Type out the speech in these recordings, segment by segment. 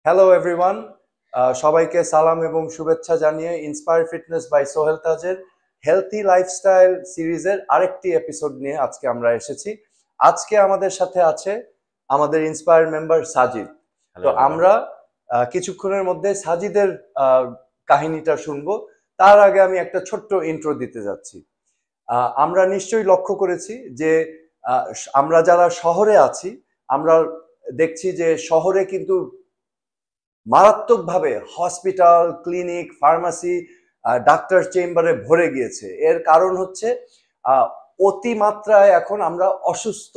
Hello everyone, সবাইকে সালাম এবং শুভেচ্ছা জানিয়ে ইন্সপায়ার ফিটনেস বাই সোহেল তাজের হেলথি লাইফস্টাইল সিরিজের আরেকটি এপিসোড নিয়ে আজকে আমরা এসেছি। আজকে আমাদের সাথে আছে আমাদের ইন্সপায়ার মেম্বার সাজিদ। তো আমরা কিছুক্ষণের মধ্যে সাজিদের কাহিনীটা শুনবো। তার আগে আমি একটা ছোট্ট ইন্ট্রো দিতে যাচ্ছি। আমরা নিশ্চয়ই লক্ষ্য করেছি যে আমরা যারা শহরে আছি, আমরা দেখছি যে শহরে কিন্তু মারাত্মকভাবে হসপিটাল, ক্লিনিক, ফার্মাসি, ডাক্তার চেম্বারে ভরে গিয়েছে। এর কারণ হচ্ছে অতিমাত্রায় এখন আমরা অসুস্থ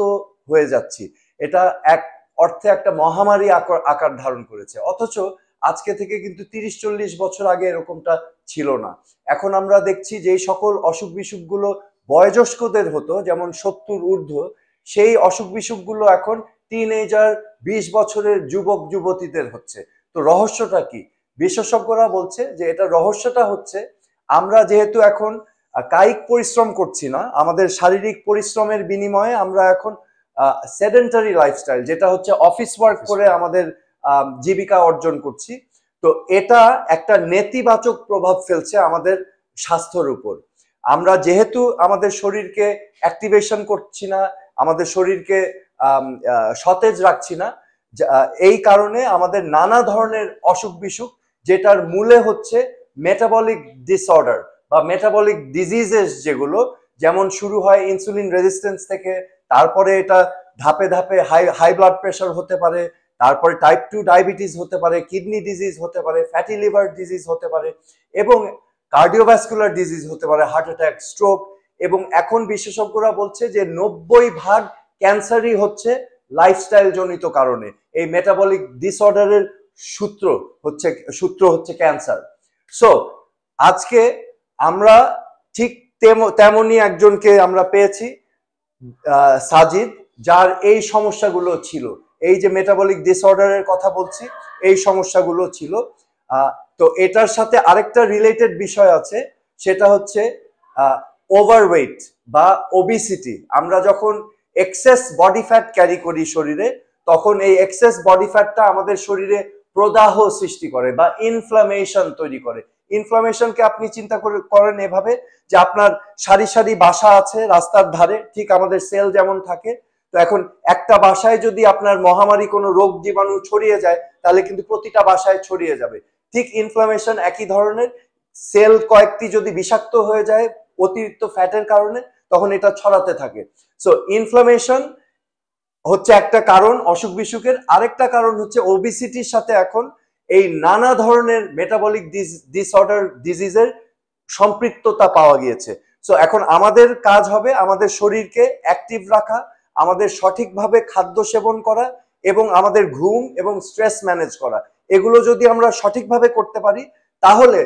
হয়ে যাচ্ছি। এটা এক অর্থে একটা মহামারী আকার ধারণ করেছে। অথচ আজকে থেকে কিন্তু 30-40 বছর আগে এরকমটা ছিল না। এখন আমরা দেখছি যে সকল অসুখ বিসুখগুলো বয়োজ্যেষ্ঠদের হতো, যেমন 70 ঊর্ধ্ব, সেই অসুখ বিসুখগুলো এখন টিনেজার 20 বছরের যুবক যুবতীদের হচ্ছে। তো রহস্যটা কি? বিশেষজ্ঞরা বলছে যে এটা রহস্যটা হচ্ছে আমরা যেহেতু এখন কায়িক পরিশ্রম করছি না, আমাদের শারীরিক পরিশ্রমের বিনিময়ে আমরা এখন সেডেন্টারি লাইফস্টাইল, যেটা হচ্ছে অফিস ওয়ার্ক করে আমাদের জীবিকা অর্জন করছি। তো এটা একটা নেতিবাচক প্রভাব ফেলছে আমাদের স্বাস্থ্যের উপর। আমরা যেহেতু আমাদের শরীরকে অ্যাক্টিভেশন করছি না, আমাদের শরীরকে সতেজ রাখছি না, এই কারণে আমাদের নানা ধরনের অসুখ বিসুখ, যেটার মূলে হচ্ছে মেটাবলিক ডিসঅর্ডার বা মেটাবলিক ডিজিজেস, যেগুলো যেমন শুরু হয় ইনসুলিন রেজিস্ট্যান্স থেকে, তারপরে এটা ধাপে ধাপে হাই ব্লাড প্রেশার হতে পারে, তারপরে টাইপ 2 ডায়াবেটিস হতে পারে, কিডনি ডিজিজ হতে পারে, ফ্যাটি লিভার ডিজিজ হতে পারে, এবং কার্ডিওভাস্কুলার ডিজিজ হতে পারে, হার্ট অ্যাটাক, স্ট্রোক। এবং এখন বিশেষজ্ঞরা বলছে যে 90% ক্যান্সারই হচ্ছে লাইফস্টাইল জনিত কারণে। এই মেটাবলিক ডিসঅর্ডারের সূত্র হচ্ছে ক্যান্সার। সো আজকে আমরা ঠিক তেমনই একজনকে আমরা পেয়েছি, সাজিদ, যার এই সমস্যাগুলো ছিল। এই যে মেটাবলিক ডিসঅর্ডারের কথা বলছি, এই সমস্যাগুলো ছিল। তো এটার সাথে আরেকটা রিলেটেড বিষয় আছে, সেটা হচ্ছে ওভারওয়েট বা ওবিসিটি। আমরা যখন এক্সেস বডি ফ্যাট ক্যারি করি শরীরে, তখন এই এক্সেস বডি ফ্যাটটা আমাদের শরীরে প্রদাহ সৃষ্টি করে বা ইনফ্লামেশন তৈরি করে। ইনফ্লামেশনকে আপনি চিন্তা করেন এভাবে যে আপনার সারি সারি বাসা আছে রাস্তার ধারে, ঠিক আমাদের সেল যেমন থাকে। তো এখন একটা বাসায় যদি আপনার মহামারী কোনো রোগ জীবাণু ছড়িয়ে যায়, তাহলে কিন্তু প্রতিটা বাসায় ছড়িয়ে যাবে। ঠিক ইনফ্লামেশন একই ধরনের। সেল কয়েকটি যদি বিষাক্ত হয়ে যায় অতিরিক্ত ফ্যাটের কারণে, তখন এটা ছড়াতে থাকে। সো ইনফ্লামেশন হচ্ছে একটা কারণ অসুখ বিসুখের। আরেকটা কারণ হচ্ছে ওবিসিটির সাথে এখন এই নানা ধরনের মেটাবলিক ডিসঅর্ডার ডিজিজের সম্পৃক্ততা পাওয়া গিয়েছে। সো এখন আমাদের কাজ হবে আমাদের শরীরকে অ্যাক্টিভ রাখা, আমাদের সঠিকভাবে খাদ্য সেবন করা, এবং আমাদের ঘুম এবং স্ট্রেস ম্যানেজ করা। এগুলো যদি আমরা সঠিকভাবে করতে পারি, তাহলে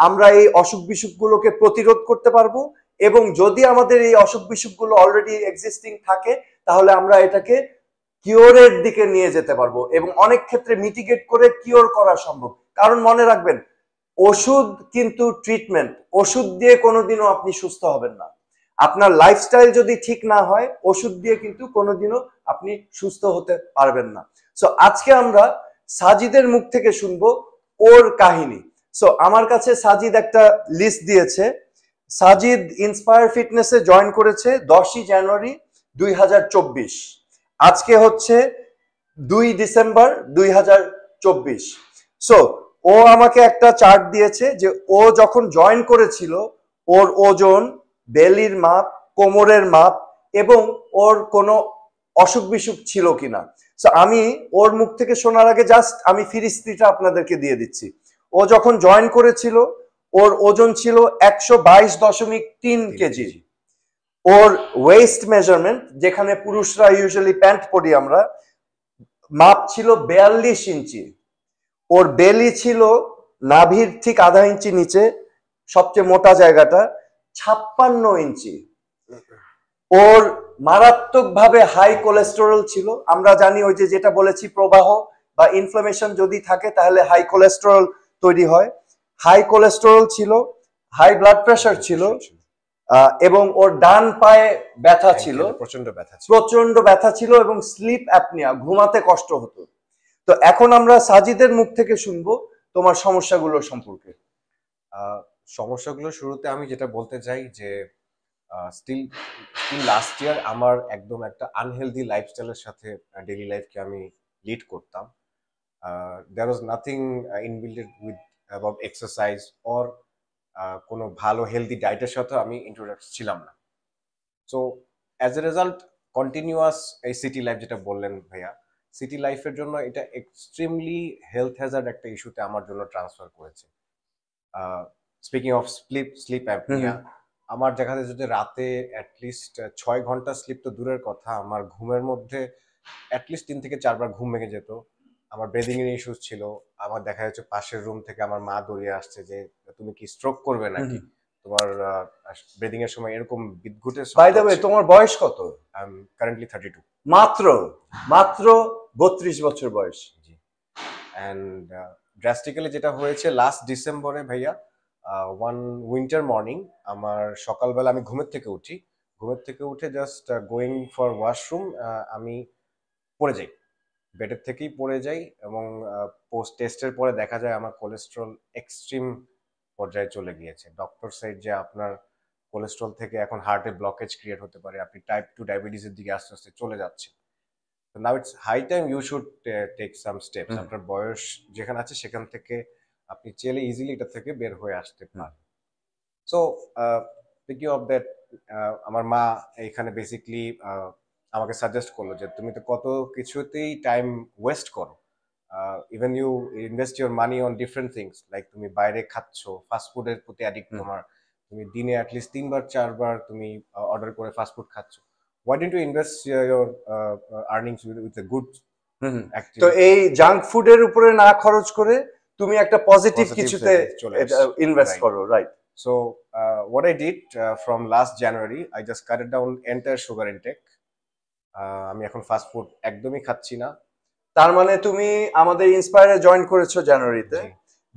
আমরা এই অসুখ বিসুখগুলোকে প্রতিরোধ করতে পারবো। এবং যদি আমাদের এই অসুখ বিসুখগুলো অলরেডি এক্সিস্টিং থাকে, তাহলে আমরা এটাকে কিওরের দিকে নিয়ে যেতে পারবো, এবং অনেক ক্ষেত্রে মিটিগেট করে কিওর করা সম্ভব। কারণ মনে রাখবেন, ওষুধ কিন্তু ট্রিটমেন্ট, ওষুধ দিয়ে কোনোদিনও আপনি সুস্থ হবেন না। আপনার লাইফস্টাইল যদি ঠিক না হয়, ওষুধ দিয়ে কিন্তু কোনোদিনও আপনি সুস্থ হতে পারবেন না। সো আজকে আমরা সাজিদের মুখ থেকে শুনবো ওর কাহিনী। সো আমার কাছে সাজিদ একটা লিস্ট দিয়েছে। সাজিদ ইন্সপায়ার ফিটনেসে জয়েন করেছে 10ই জানুয়ারি 2024। আজকে হচ্ছে 2 ডিসেম্বর 2024। সো ও আমাকে একটা চার্ট দিয়েছে যে ও যখন জয়েন করেছিল, ওর ওজন, বেলির মাপ, কোমরের মাপ, এবং ওর কোনো অসুখ বিসুখ ছিল কিনা। সো আমি ওর মুখ থেকে শোনার আগে জাস্ট আমি ফিরিস্তিটা আপনাদেরকে দিয়ে দিচ্ছি। ও যখন জয়েন করেছিল, ওর ওজন ছিল 122.3 কেজি। ওর ওয়েস্ট মেজারমেন্ট, যেখানে পুরুষরা ইউজুয়ালি প্যান্ট পরি আমরা, মাপ ছিল 42 ইঞ্চি। ওর বেলি ছিল নাভির ঠিক আধা ইঞ্চি নিচে, সবচেয়ে মোটা জায়গাটা, 56 ইঞ্চি। ওর মারাত্মকভাবে হাই কোলেস্টেরল ছিল। আমরা জানি ওই যে যেটা বলেছি, প্রবাহ বা ইনফ্লামেশন যদি থাকে তাহলে হাই কোলেস্টেরল তৈরি হয়। হাই কোলেস্টেরল ছিল, হাই ব্লাড প্রেশার ছিল, এবং ওর ডান পায়ে ব্যথা ছিল, প্রচন্ড ব্যথা ছিল, এবং স্লিপ অ্যাপনিয়া, ঘুমাতে কষ্ট হতো। তো এখন আমরা সাজিদের মুখ থেকে শুনবো তোমার সমস্যাগুলো সম্পর্কে। সমস্যাগুলো শুরুতে আমি যেটা বলতে চাই যে স্টিল লাস্ট ইয়ার আমার একদম একটা আনহেলদি লাইফস্টাইলের সাথে ডেইলি লাইফকে আমি লিড করতাম। There was nothing inbuilted with about exercise or কোনো ভালো হেলদি ডায়েটের সাথে আমি ইন্ট্রোডাক্ট ছিলাম না। So as a result continuous এই সিটি লাইফ যেটা বললেন ভাইয়া, সিটি লাইফের জন্য এটা এক্সট্রিমলি হেলথ হ্যাজার্ড একটা ইস্যুতে আমার জন্য ট্রান্সফার করেছে। স্পিকিং অফ স্লিপ অ্যাপনিয়া, আমার দেখাতে যদি রাতে অ্যাটলিস্ট 6 ঘন্টা স্লিপ তো দূরের কথা, আমার ঘুমের মধ্যে অ্যাটলিস্ট 3 থেকে 4 বার ঘুম ভেঙে যেত। আমার ব্রিদিং এর ইস্যুস ছিল। আমার দেখা যাচ্ছে পাশের রুম থেকে আমার মা দৌড়িয়ে আসছে যে তুমি কি স্ট্রোক করবে নাকি, তোমার ব্রিদিং এর সময় এরকম বিদ্ঘুটে। বাই দ্য ওয়ে, তোমার বয়স কত? I am currently 32। মাত্র মাত্র 32 বছর বয়স। জি। অ্যান্ড ড্রাস্টিক্যালি যেটা হয়েছে লাস্ট ডিসেম্বরে ভাইয়া, ওয়ান উইন্টার মর্নিং, আমার সকালবেলা আমি ঘুমের থেকে উঠে জাস্ট গোয়িং ফর ওয়াশরুম, আমি পড়ে যাই, বেডের থেকেই পড়ে যাই এবং পোস্ট টেস্টের পরে দেখা যায় আমার কোলেস্ট্রল এক্সট্রিম পর্যায়ে চলে গিয়েছে। ডক্টর সাইড যে আপনার কোলেস্ট্রল থেকে এখন হার্টে ব্লকেজ ক্রিয়েট হতে পারে, আপনি টাইপ 2 ডায়াবেটিসের দিকে আস্তে আস্তে চলে যাচ্ছে। Now it's high time you should take some steps. আপনার বয়স যেখানে আছে সেখান থেকে আপনি চাইলে ইজিলি এটা থেকে বের হয়ে আসতে পারেন। সো স্পিকিং অফ দ্যাট, আমার মা এখানে বেসিকলি আমাকে সাজেস্ট করলো যে তুমি তো কত কিছুতেই টাইম ওয়েস্ট করো, even you invest your money on different things, like তুমি বাইরে খাচ্ছ, ফাস্টফুডের প্রতি অ্যাডিক্ট তোমার, তুমি দিনে অ্যাটলিস্ট 3 বার 4 বার তুমি অর্ডার করে ফাস্টফুড খাচ্ছ। Why didn't you invest your earnings with a good activity? তো এই জাঙ্ক ফুডের উপরে না খরচ করে তুমি একটা পজিটিভ কিছুতে ইনভেস্ট করো, right? So what I did from last January, I just cut down entire sugar intake. আমি এখন ফাস্ট ফুড একদমই খাচ্ছি না। তার মানে তুমি আমাদের ইন্সপায়ারে জয়েন করেছো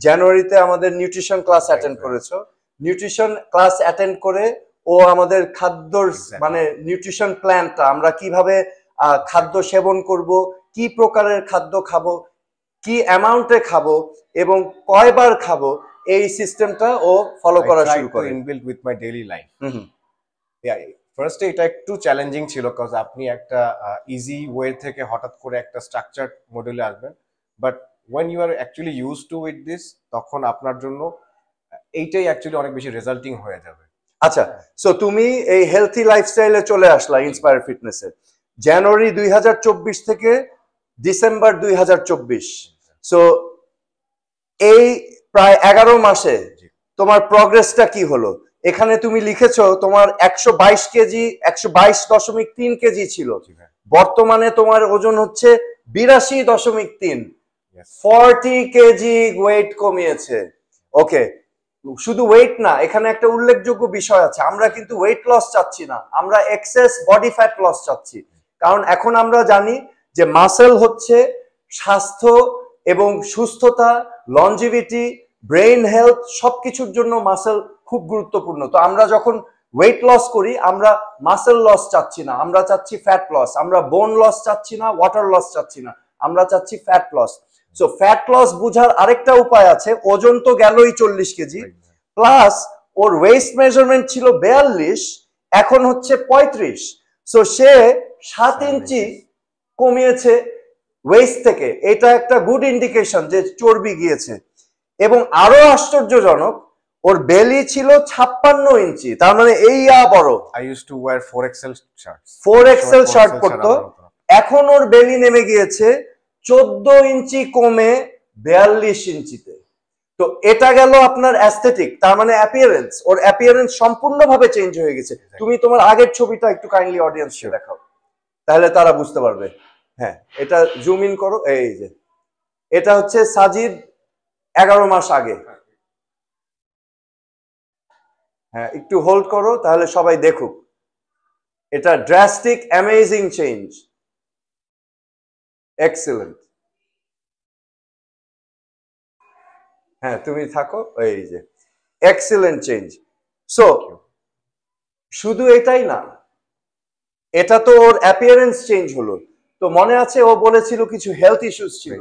জানুয়ারিতে আমাদের নিউট্রিশন ক্লাস অ্যাটেন্ড করেছো। নিউট্রিশন ক্লাস অ্যাটেন্ড করে ও আমাদের খাদ্যর মানে নিউট্রিশন প্ল্যানটা, আমরা কিভাবে খাদ্য সেবন করব, কি প্রকারের খাদ্য খাবো, কি অ্যামাউন্টে খাবো এবং কয়বার খাবো, এই সিস্টেমটা ও ফলো করা শুরু করে। Inbuilt with my daily life. ফার্স্টে এটা একটু চ্যালেঞ্জিং ছিল, বিকজ আপনি একটা ইজি ওয়ে থেকে হঠাৎ করে একটা স্ট্রাকচার্ড মডেলে আসবেন, but when you are actually use to with this, তখন আপনার জন্য এইটাই অ্যাকচুয়ালি অনেক বেশি রেজাল্টিং হয়ে যাবে। আচ্ছা, সো তুমি এই হেলথি লাইফস্টাইলে চলে আসলা ইন্সপায়ার ফিটনেসে জানুয়ারি 2024 থেকে ডিসেম্বর 2024। সো এই প্রায় 11 মাসে তোমার প্রগ্রেসটা কি হলো? এখানে তুমি লিখেছো তোমার 122 কেজি 122.3 কেজি ছিল, বর্তমানে তোমার ওজন হচ্ছে 82.3, 40 কেজি ওয়েট কমিয়েছে। ওকে, শুধু ওয়েট না, এখানে একটা উল্লেখযোগ্য বিষয় আছে, আমরা কিন্তু ওয়েট লস চাচ্ছি না, আমরা এক্সেস বডি ফ্যাট লস চাচ্ছি। কারণ এখন আমরা জানি যে মাসেল হচ্ছে স্বাস্থ্য এবং সুস্থতা, লনজিভিটি, ব্রেইন হেলথ সবকিছুর জন্য মাসেল খুব গুরুত্বপূর্ণ। তো আমরা যখন ওয়েট লস করি, আমরা মাসেল লস চাচ্ছি না, আমরা চাচ্ছি ফ্যাট লস। আমরা বোন লস চাচ্ছি না, ওয়াটার লস চাচ্ছি না, আমরা চাচ্ছি fat loss. So fat loss বুঝার আরেকটা উপায় আছে, ওজন তো গেলই 40 কেজি, প্লাস ওর ওয়েস্ট মেজারমেন্ট ছিল 42, এখন হচ্ছে 35। সো সে 7 ইঞ্চি কমিয়েছে ওয়েস্ট থেকে, এটা একটা গুড ইন্ডিকেশন যে চর্বি গিয়েছে। এবং আরো আশ্চর্যজনক, ওর বেলি ছিল 56 ইঞ্চি, তার মানে এই বড়। I used to wear 4XL shirts, 4XL shirt পরতো, এখন ওর বেলি নেমে গিয়েছে 14 ইঞ্চি কমে 42 ইঞ্চিতে। তো এটা গেল আপনার অ্যাস্থেটিক, তার মানে অ্যাপিয়ারেন্স, ওর অ্যাপিয়ারেন্স সম্পূর্ণভাবে চেঞ্জ হয়ে গেছে। তুমি তোমার আগের ছবিটা একটু কাইন্ডলি অডিয়েন্সকে দেখাও, তাহলে তারা বুঝতে পারবে। হ্যাঁ, এটা জুম ইন করো, এই যে এটা হচ্ছে সাজিদ 11 মাস আগে। হ্যাঁ, একটু হোল্ড করো তাহলে সবাই দেখুক, এটা ড্রাস্টিক অ্যামেজিং চেঞ্জ, এক্সিলেন্ট। হ্যাঁ, তুমি থাকো, এই যে এক্সিলেন্ট চেঞ্জ। সো শুধু এটাই না, এটা তো ওর অ্যাপিয়ারেন্স চেঞ্জ হলো, তো মনে আছে ও বলেছিল কিছু হেলথ ইস্যুস ছিল,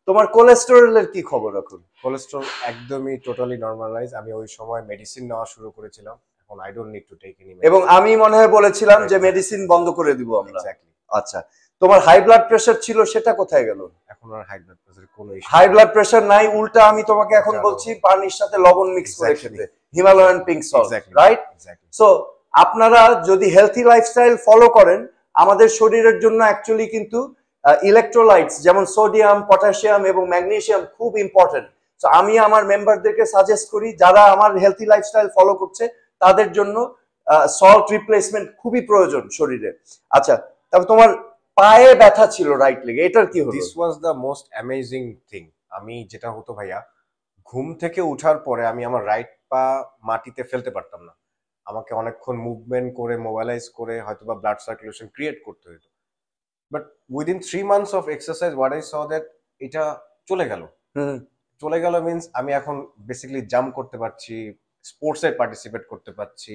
তোমার কোলেস্টেরলের কি খবর এখন? কোলেস্টেরল একদমই টোটালি নরমালাইজ। আমি ওই সময় মেডিসিন নেওয়া শুরু করেছিলাম, এখন I don't need to take any medicine. এবং আমি মনে হয় বলেছিলাম যে মেডিসিন বন্ধ করে দিব আমরা। এক্স্যাক্টলি। আচ্ছা, তোমার হাই ব্লাড প্রেশার ছিল, সেটা কোথায় গেল? এখন আর হাই ব্লাড প্রেশার কোনো ইস্যু, হাই ব্লাড প্রেশার নাই, উল্টা আমি তোমাকে এখন বলছি পানির সাথে লবণ মিক্স করে খেতে, Himalayan pink salt, right? So আপনারা যদি হেলথি লাইফস্টাইল ফলো করেন, আমাদের শরীরের জন্য অ্যাকচুয়ালি কিন্তু ইলেকট্রোলাইটস যেমন সোডিয়াম, পটাশিয়াম এবং ম্যাগনেসিয়াম খুব ইম্পর্টেন্ট। তো আমি আমার মেম্বারদেরকে সাজেস্ট করি, যারা আমার হেলথি লাইফস্টাইল ফলো করছে তাদের জন্য সল্ট রিপ্লেসমেন্ট খুবই প্রয়োজন শরীরে। আচ্ছা, তারপর তোমার পায়ে ব্যথা ছিল রাইট লেগে, এটার কি হলো? This was the most amazing thing. আমি যেটা হতো ভাইয়া, ঘুম থেকে উঠার পরে আমি আমার রাইট পা মাটিতে ফেলতে পারতাম না। আমাকে অনেকক্ষণ মুভমেন্ট করে, মোবাইলাইজ করে হয়তোবা ব্লাড সার্কুলেশন ক্রিয়েট করতে হতো। But within 3 months of exercise what I saw that এটা চলে গেল। চলে গেল মিনস আমি এখন বেসিক্যালি জাম্প করতে পারছি, স্পোর্টসে পার্টিসিপেট করতে পারছি,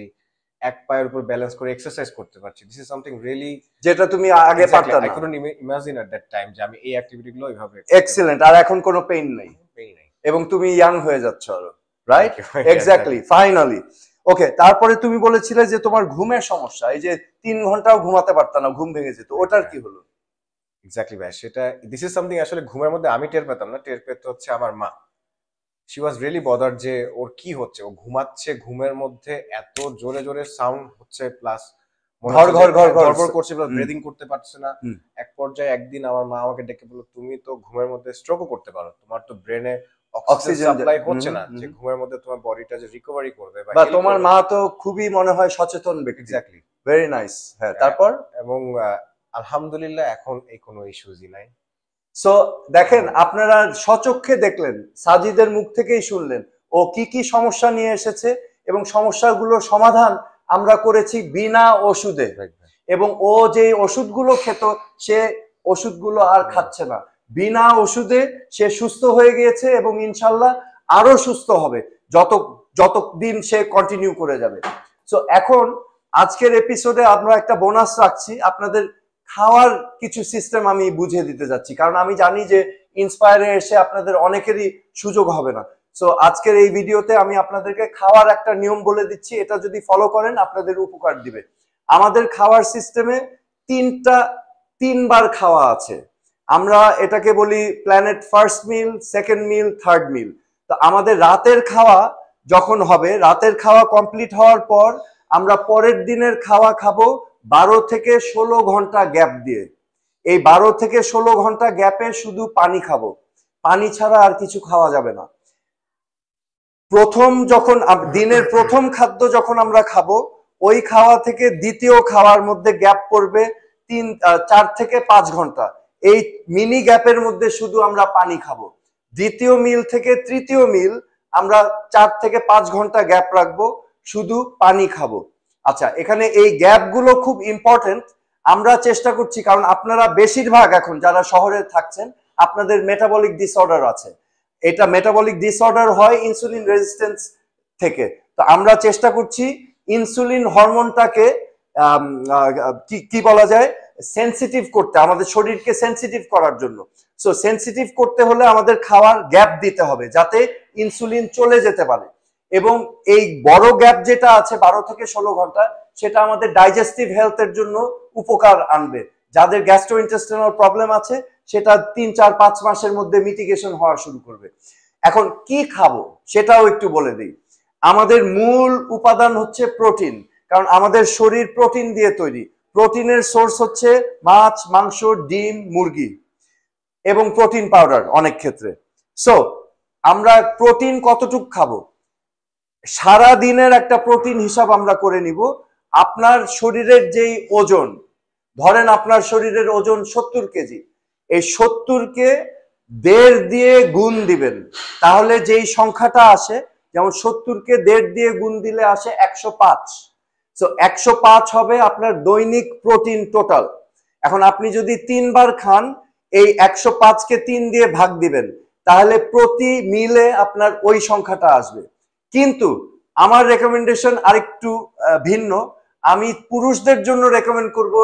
এক পায়ের উপর ব্যালেন্স করে এক্সারসাইজ করতে পারছি। দিস ইজ সামথিং রিয়েলি যেটা তুমি আগে পারতা না। I couldn't imagine at that time যে আমি এই অ্যাক্টিভিটি গুলো এইভাবে। এক্সিলেন্ট। আর এখন কোনো পেইন নেই, পেইন নেই, এবং তুমি ইয়াং হয়ে যাচ্ছ আরো, রাইট? Exactly, finally. ওকে, তারপরে তুমি বলেছিলে যে তোমার ঘুমের সমস্যা, এই যে 3 ঘন্টাও ঘুমাতে পারতা না, ঘুম ভেঙে যেত, ওটার কি হলো? এক্স্যাক্টলি ভাই, সেটা দিস ইজ সামথিং আসলে ঘুমের মধ্যে আমি টের পেতাম না, টের পেতে হচ্ছে আমার মা। শি ওয়াজ রিয়েলি বদার যে ওর কি হচ্ছে, ও ঘুমাচ্ছে, ঘুমের মধ্যে এত জোরে জোরে সাউন্ড হচ্ছে, প্লাস ঘর করছে, প্লাস ব্রিদিং করতে পারছে না। এক পর্যায়ে একদিন আমার মা আমাকে ডেকে বলল, তুমি তো ঘুমের মধ্যে স্ট্রোকও করতে পারো, তোমার তো ব্রেনে অক্সিজেন সাপ্লাই হচ্ছে না, যে ঘুমের মধ্যে তোমার বডিটা যে রিকভারি করবে। বা তোমার মা তো খুবই মনে হয় সচেতন ব্যক্তি। Exactly, very nice. হ্যাঁ, তারপর? এবং আলহামদুলিল্লাহ এখন এই কোনো ইস্যুজই নাই। সো দেখেন, আপনারা স্বচক্ষে দেখলেন, সাজিদের মুখ থেকেই শুনলেন ও কি কি সমস্যা নিয়ে এসেছে, এবং সমস্যাগুলোর সমাধান আমরা করেছি বিনা ওষুধে। এবং ও যে ওষুধগুলো খেত, সে ওষুধগুলো আর খাচ্ছে না, বিনা ওষুধে সে সুস্থ হয়ে গিয়েছে, এবং ইনশাল্লাহ আরো সুস্থ হবে যতদিন সে কন্টিনিউ করে যাবে। সো এখন আজকের এপিসোডে আমরা একটা বোনাস রাখছি, আপনাদের খাওয়ার কিছু সিস্টেম আমি বুঝিয়ে দিতে যাচ্ছি, কারণ আমি জানি যে ইন্সপায়ারে এসে আপনাদের অনেকেরই সুযোগ হবে না। সো আজকের এই ভিডিওতে আমি আপনাদেরকে খাওয়ার একটা নিয়ম বলে দিচ্ছি, এটা যদি ফলো করেন আপনাদের উপকার দিবে। আমাদের খাওয়ার সিস্টেমে 3বার খাওয়া আছে। আমরা এটাকে বলি প্ল্যানেট ফার্স্ট মিল, সেকেন্ড মিল, থার্ড মিল। তো আমাদের রাতের খাওয়া যখন হবে, রাতের খাওয়া কমপ্লিট হওয়ার পর আমরা পরের দিনের খাওয়া খাবো 12 থেকে 16 ঘন্টা গ্যাপ দিয়ে। এই 12 থেকে 16 ঘন্টা গ্যাপে শুধু পানি খাবো, পানি ছাড়া আর কিছু খাওয়া যাবে না। দিনের প্রথম খাদ্য যখন আমরা খাবো, ওই খাওয়া থেকে দ্বিতীয় খাওয়ার মধ্যে গ্যাপ পড়বে 4 থেকে 5 ঘন্টা। এই মিনি গ্যাপের মধ্যে শুধু আমরা পানি খাবো। দ্বিতীয় মিল থেকে তৃতীয় মিল আমরা 4 থেকে 5 ঘন্টা গ্যাপ রাখবো, শুধু পানি খাবো। আচ্ছা, এখানে এই গ্যাপগুলো খুব ইম্পর্টেন্ট। আমরা চেষ্টা করছি, কারণ আপনারা বেশিরভাগ এখন যারা শহরে থাকছেন, আপনাদের মেটাবলিক ডিসঅর্ডার আছে। এটা মেটাবলিক ডিসঅর্ডার হয় ইনসুলিন রেজিস্ট্যান্স থেকে। তো আমরা চেষ্টা করছি ইনসুলিন হরমোনটাকে কি বলা যায়, সেন্সিটিভ করতে, আমাদের শরীরকে সেন্সিটিভ করার জন্য। সো সেন্সিটিভ করতে হলে আমাদের খাওয়ার গ্যাপ দিতে হবে, যাতে ইনসুলিন চলে যেতে পারে। এবং এই বড় গ্যাপ যেটা আছে 12 থেকে 16 ঘন্টা, সেটা আমাদের ডাইজেস্টিভ হেলথের জন্য উপকার আনবে। যাদের গ্যাস্ট্রোইন্টেস্টিনাল প্রবলেম আছে, সেটা 3, 4, 5 মাসের মধ্যে মিটিগেশন হওয়া শুরু করবে। এখন কি খাবো সেটাও একটু বলে দিই। আমাদের মূল উপাদান হচ্ছে প্রোটিন, কারণ আমাদের শরীর প্রোটিন দিয়ে তৈরি। প্রোটিনের সোর্স হচ্ছে মাছ, মাংস, ডিম, মুরগি এবং প্রোটিন পাউডার অনেক ক্ষেত্রে। সো আমরা প্রোটিন কতটুক খাবো, সারা দিনের একটা প্রোটিন হিসাব আমরা করে নিব। আপনার শরীরের যেই ওজন, ধরেন আপনার শরীরের ওজন 70 কেজি, এই 70কে 1.5 দিয়ে গুণ দিবেন, তাহলে যেই সংখ্যাটা আসে, যেমন 70কে 1.5 দিয়ে গুণ দিলে আসে 105। সো 105 হবে আপনার দৈনিক প্রোটিন টোটাল। এখন আপনি যদি 3 বার খান, এই 105কে 3 দিয়ে ভাগ দিবেন, তাহলে প্রতি মিলে আপনার ওই সংখ্যাটা আসবে। কিন্তু আমার রেকমেন্ডেশন আরেকটু ভিন্ন। আমি পুরুষদের জন্য রেকমেন্ড করব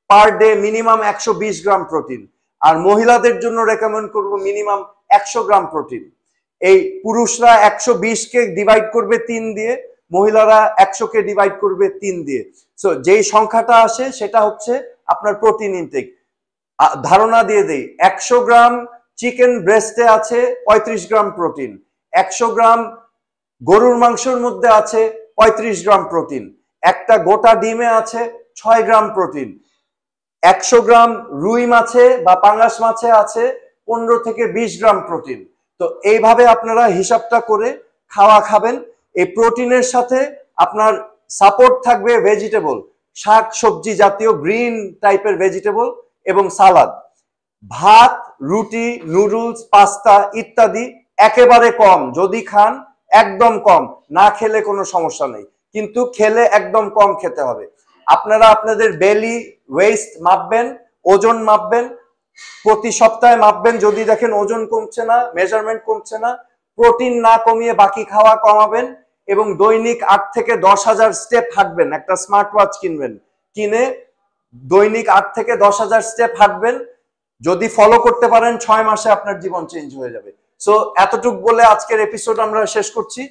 per day minimum 120 gram protein. আর মহিলাদের জন্য রেকমেন্ড করব মিনিমাম 100 গ্রাম প্রোটিন। এই পুরুষরা 120 কে ডিভাইড করবে 3 দিয়ে, মহিলারা 100 কে ডিভাইড করবে 3 দিয়ে। সো যেই সংখ্যাটা আসে সেটা হচ্ছে আপনার প্রোটিন ইনটেক। ধারণা দিয়ে দেই, 100 গ্রাম চিকেন ব্রেস্টে আছে 35 গ্রাম প্রোটিন, 100 গ্রাম গরুর মাংসের মধ্যে আছে 35 গ্রাম প্রোটিন, একটা গোটা ডিমে আছে 6 গ্রাম প্রোটিন, 100 গ্রাম রুই মাছে বা পাঙ্গাস মাছে আছে 15 থেকে 20 গ্রাম প্রোটিন। তো এইভাবে আপনারা হিসাবটা করে খাওয়া খাবেন। এই প্রোটিনের সাথে আপনার সাপোর্ট থাকবে ভেজিটেবল, শাক সবজি জাতীয় গ্রিন টাইপের ভেজিটেবল এবং সালাদ। ভাত, রুটি, নুডলস, পাস্তা ইত্যাদি একেবারে কম, যদি খান একদম কম, না খেলে কোনো সমস্যা নেই, কিন্তু খেলে একদম কম খেতে হবে। আপনারা আপনাদের বেলি ওয়েস্ট মাপবেন, ওজন মাপবেন, প্রতি সপ্তাহে মাপবেন। যদি দেখেন ওজন কমছে না, মেজারমেন্ট কমছে না, প্রোটিন না কমিয়ে বাকি খাওয়া কমাবেন এবং দৈনিক 8 থেকে 10,000 স্টেপ হাঁটবেন। একটা স্মার্ট ওয়াচ কিনবেন, কিনে দৈনিক 8 থেকে 10,000 স্টেপ হাঁটবেন। যদি ফলো করতে পারেন 6 মাসে আপনার জীবন চেঞ্জ হয়ে যাবে। সো এতটুক বলে আজকের এপিসোড আমরা শেষ করছি।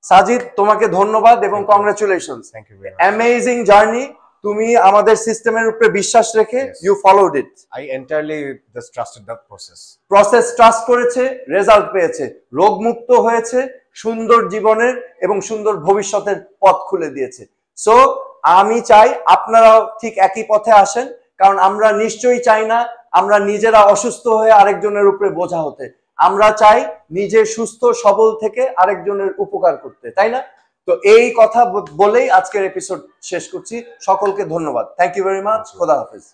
সাজিদ, তোমাকে ধন্যবাদ এবং congratulations. Thank you very much. Amazing journey. তুমি আমাদের সিস্টেমের উপরে বিশ্বাস রেখে you followed it. I entirely just trusted the process. Process trust করেছে, রেজাল্ট পেয়েছে, রোগমুক্ত হয়েছে, সুন্দর জীবনের এবং সুন্দর ভবিষ্যতের পথ খুলে দিয়েছে। সো আমি চাই আপনারাও ঠিক একই পথে আসেন, কারণ আমরা নিশ্চয়ই চাই না আমরা নিজেরা অসুস্থ হয়ে আরেকজনের উপরে বোঝা হতে। আমরা চাই নিজে সুস্থ সবল থেকে আরেকজনের উপকার করতে, তাই না? তো এই কথা বলেই আজকের এপিসোড শেষ করছি। সকলকে ধন্যবাদ। Thank you very much. খোদা হাফেজ।